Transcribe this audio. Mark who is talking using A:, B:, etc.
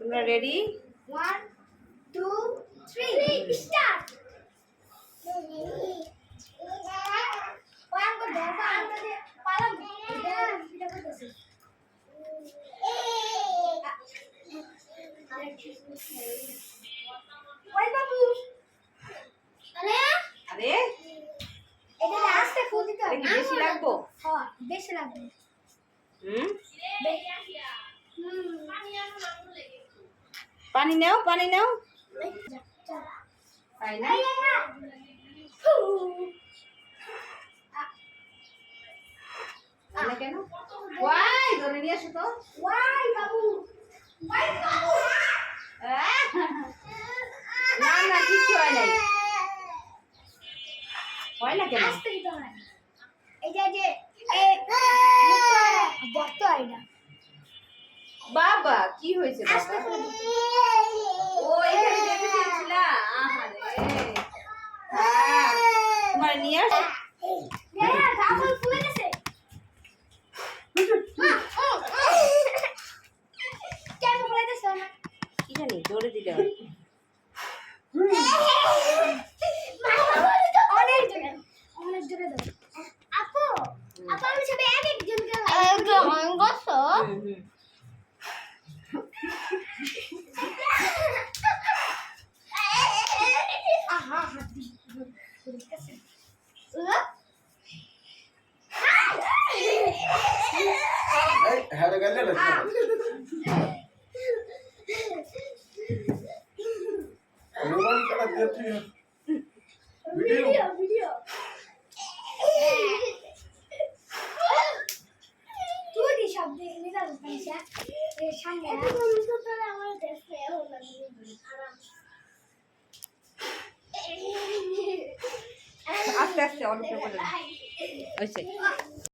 A: তোমরা ready?
B: 1 2 3 start. ওই বাবু আরে
A: আরে
B: এটা আস্তে ফুল দিতে হবে।
A: কি বেশি লাগবো?
B: হ্যাঁ বেশি লাগবে।
A: হুম
B: পানি আনো না
A: পানি নাও তাই না? কেন ওয়াই ধরে নিয়ে আসো তো।
B: ওয়াই বাবু
A: না না কিছু হয় নাই। হয় না কেন?
B: আস্তে দিতে হয়। এই যে বক্ত আইডা
A: বাবা কি হয়েছে
B: আস্তে
A: বাবা?
B: করে দিতে।
A: ও এখানে যেতে চেয়েছিলা? আহারে হ্যাঁ তোমার নিয়ে আসো।
B: গাবল ফুলে গেছে। কেন ফুলে গেছে?
A: কি জানি জোরে দিলে
B: অনেক জোরে অনেক জোরে দাও। আপু আপু আমি সব এক এক জন কে গসো। আহা হাতি গেছে।
C: হ্যালো গেলে না রোমান কাটা দিয়েছি
B: ভিডিও তুই দি সব দেখে নিলাম পয়সা এর সামনে তো তোর আমার দেখে হলো আরাম
A: আস্তে আস্তে অনেকটা বলে হয়েছে।